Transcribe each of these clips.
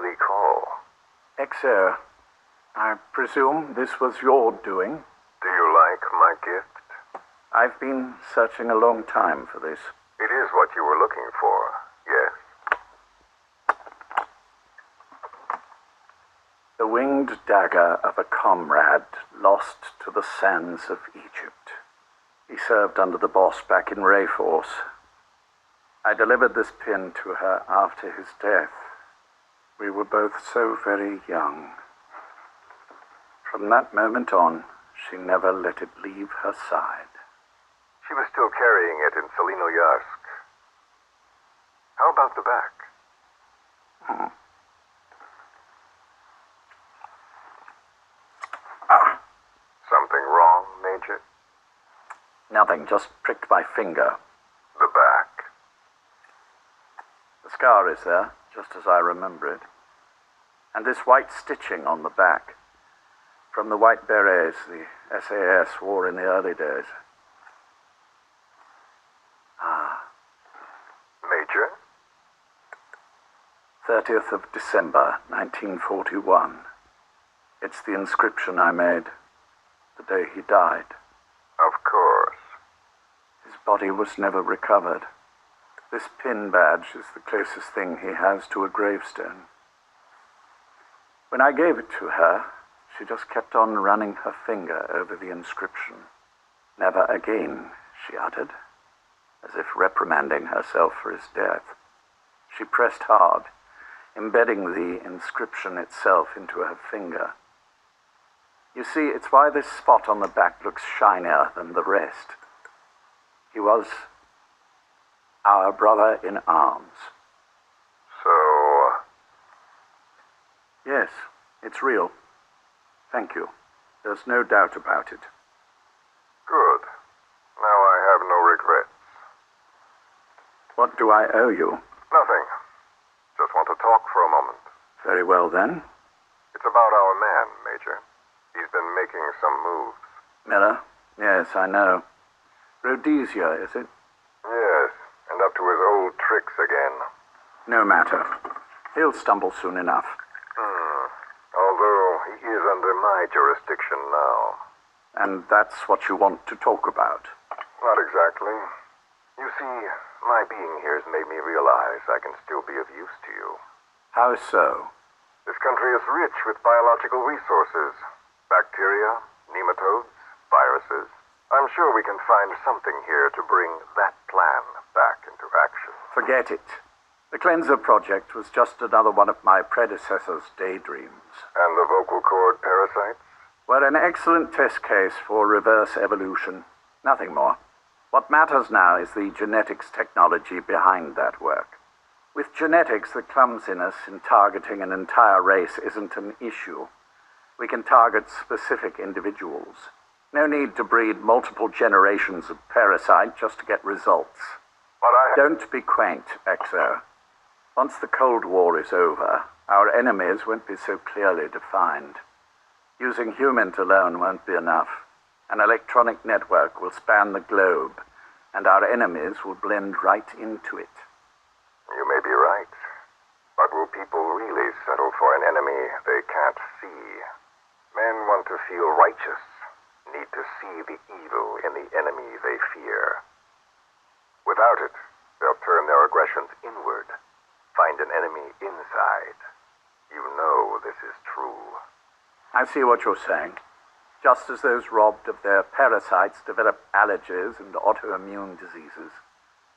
really call? XO, I presume this was your doing? Do you like my gift? I've been searching a long time for this. It is what you were looking for, yes. The winged dagger of a comrade lost to the sands of Egypt. He served under the boss back in Rayforce. I delivered this pin to her after his death. We were both so very young. From that moment on, she never let it leave her side. She was still carrying it in Selino-Yarsk. How about the back? Something wrong, Major? Nothing, just pricked my finger. The back. The scar is there, just as I remember it. And this white stitching on the back, from the white berets the SAS wore in the early days. Major? 30th of December, 1941. It's the inscription I made the day he died. Of course. His body was never recovered. This pin badge is the closest thing he has to a gravestone. When I gave it to her, she just kept on running her finger over the inscription. Never again, she uttered, as if reprimanding herself for his death. She pressed hard, embedding the inscription itself into her finger. You see, it's why this spot on the back looks shinier than the rest. He was our brother in arms. So... Yes, it's real. Thank you. There's no doubt about it. Good. Now I have no regrets. What do I owe you? Nothing. Just want to talk for a moment. Very well, then. It's about our man, Major. He's been making some moves. Miller? Yes, I know. Rhodesia, is it? Yes, and up to his old tricks again. No matter. He'll stumble soon enough. Although he is under my jurisdiction now. And that's what you want to talk about? Not exactly. You see, my being here has made me realize I can still be of use to you. How so? This country is rich with biological resources. Bacteria, nematodes, viruses. I'm sure we can find something here to bring that plan back into action. Forget it. The Cleanser Project was just another one of my predecessor's daydreams. And the vocal cord parasites? Were an excellent test case for reverse evolution. Nothing more. What matters now is the genetics technology behind that work. With genetics, the clumsiness in targeting an entire race isn't an issue. We can target specific individuals. No need to breed multiple generations of parasite just to get results. Don't be quaint, XO. Once the Cold War is over, our enemies won't be so clearly defined. Using humans alone won't be enough. An electronic network will span the globe, and our enemies will blend right into it. You may be right. But will people really settle for an enemy they can't see? Men want to feel righteous, need to see the evil in the enemy they fear. Without it, they'll turn their aggressions inward, find an enemy inside. You know this is true. I see what you're saying. Just as those robbed of their parasites develop allergies and autoimmune diseases,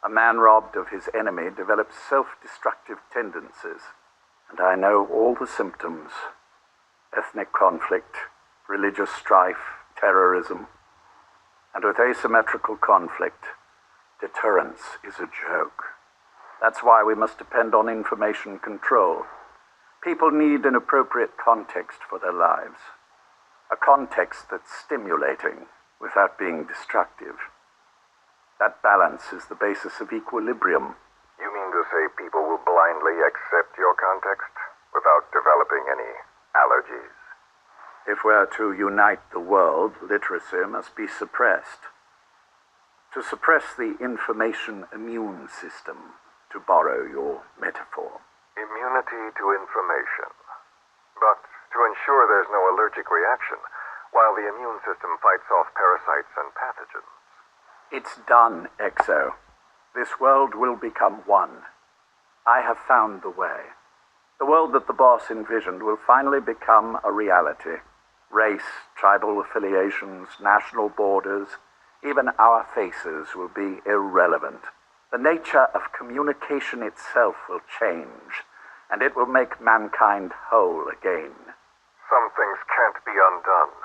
a man robbed of his enemy develops self-destructive tendencies. And I know all the symptoms. Ethnic conflict, religious strife, terrorism. And with asymmetrical conflict, deterrence is a joke. That's why we must depend on information control. People need an appropriate context for their lives. A context that's stimulating without being destructive. That balance is the basis of equilibrium. You mean to say people will blindly accept your context without developing any allergies? If we're to unite the world, literacy must be suppressed. To suppress the information immune system, to borrow your metaphor. Immunity to information. But to ensure there's no allergic reaction, while the immune system fights off parasites and pathogens. It's done, Exo. This world will become one. I have found the way. The world that the boss envisioned will finally become a reality. Race, tribal affiliations, national borders, even our faces will be irrelevant. The nature of communication itself will change, and it will make mankind whole again. Some things can't be undone.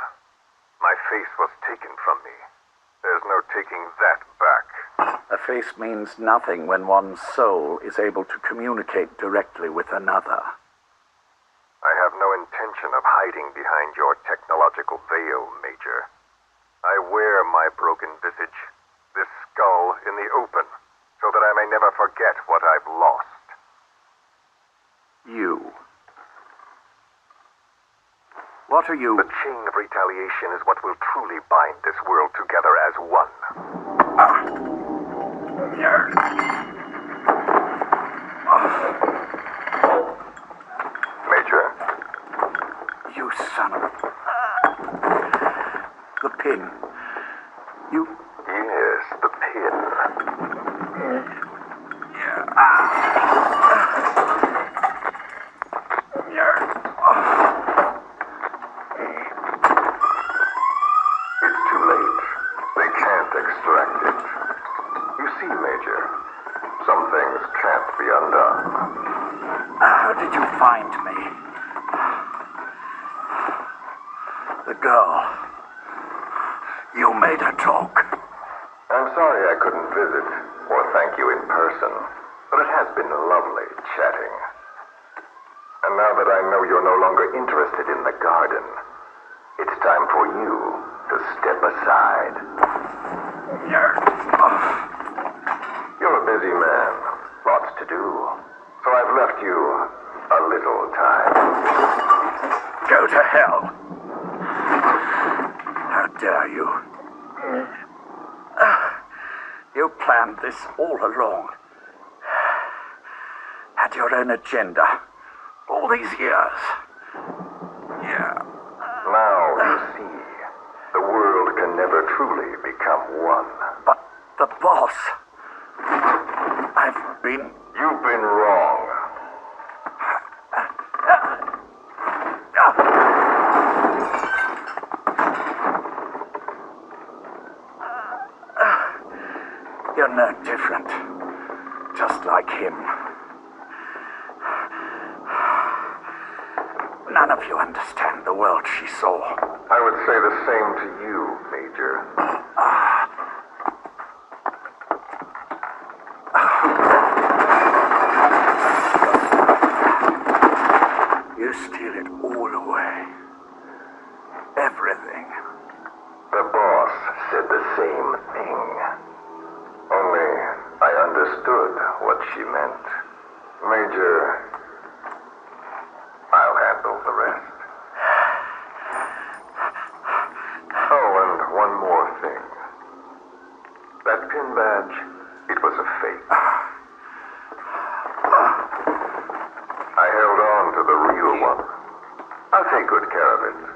My face was taken from me. There's no taking that back. A face means nothing when one's soul is able to communicate directly with another. I have no intention of hiding behind your technological veil, Major. I wear my broken visage, this skull, in the open, so that I may never forget what I've lost. You. What are you? The chain of retaliation is what will truly bind this world together as one. Major? You son of a... The pin. You... Yes, the pin. It's too late. They can't extract it. You see, Major, some things can't be undone. How did you find me? The girl. You made her talk. I'm sorry I couldn't visit or thank you in person, but it has been lovely chatting. And now that I know you're no longer interested in the garden, it's time for you to step aside. You're a busy man, lots to do, so I've left you a little time. Go to hell. How dare you? You planned this all along. Had your own agenda. All these years. Yeah. Now you see, the world can never truly become one. But the boss... You've been wrong. You're no different. Just like him. None of you understand the world she saw. I would say the same to you, Major. You steal it all away. Everything. The boss said the same thing. Only I understood what she meant. Major, I'll handle the rest. Oh, and one more thing. That pin badge, it was a fake. I held on to the real one. I'll take good care of it.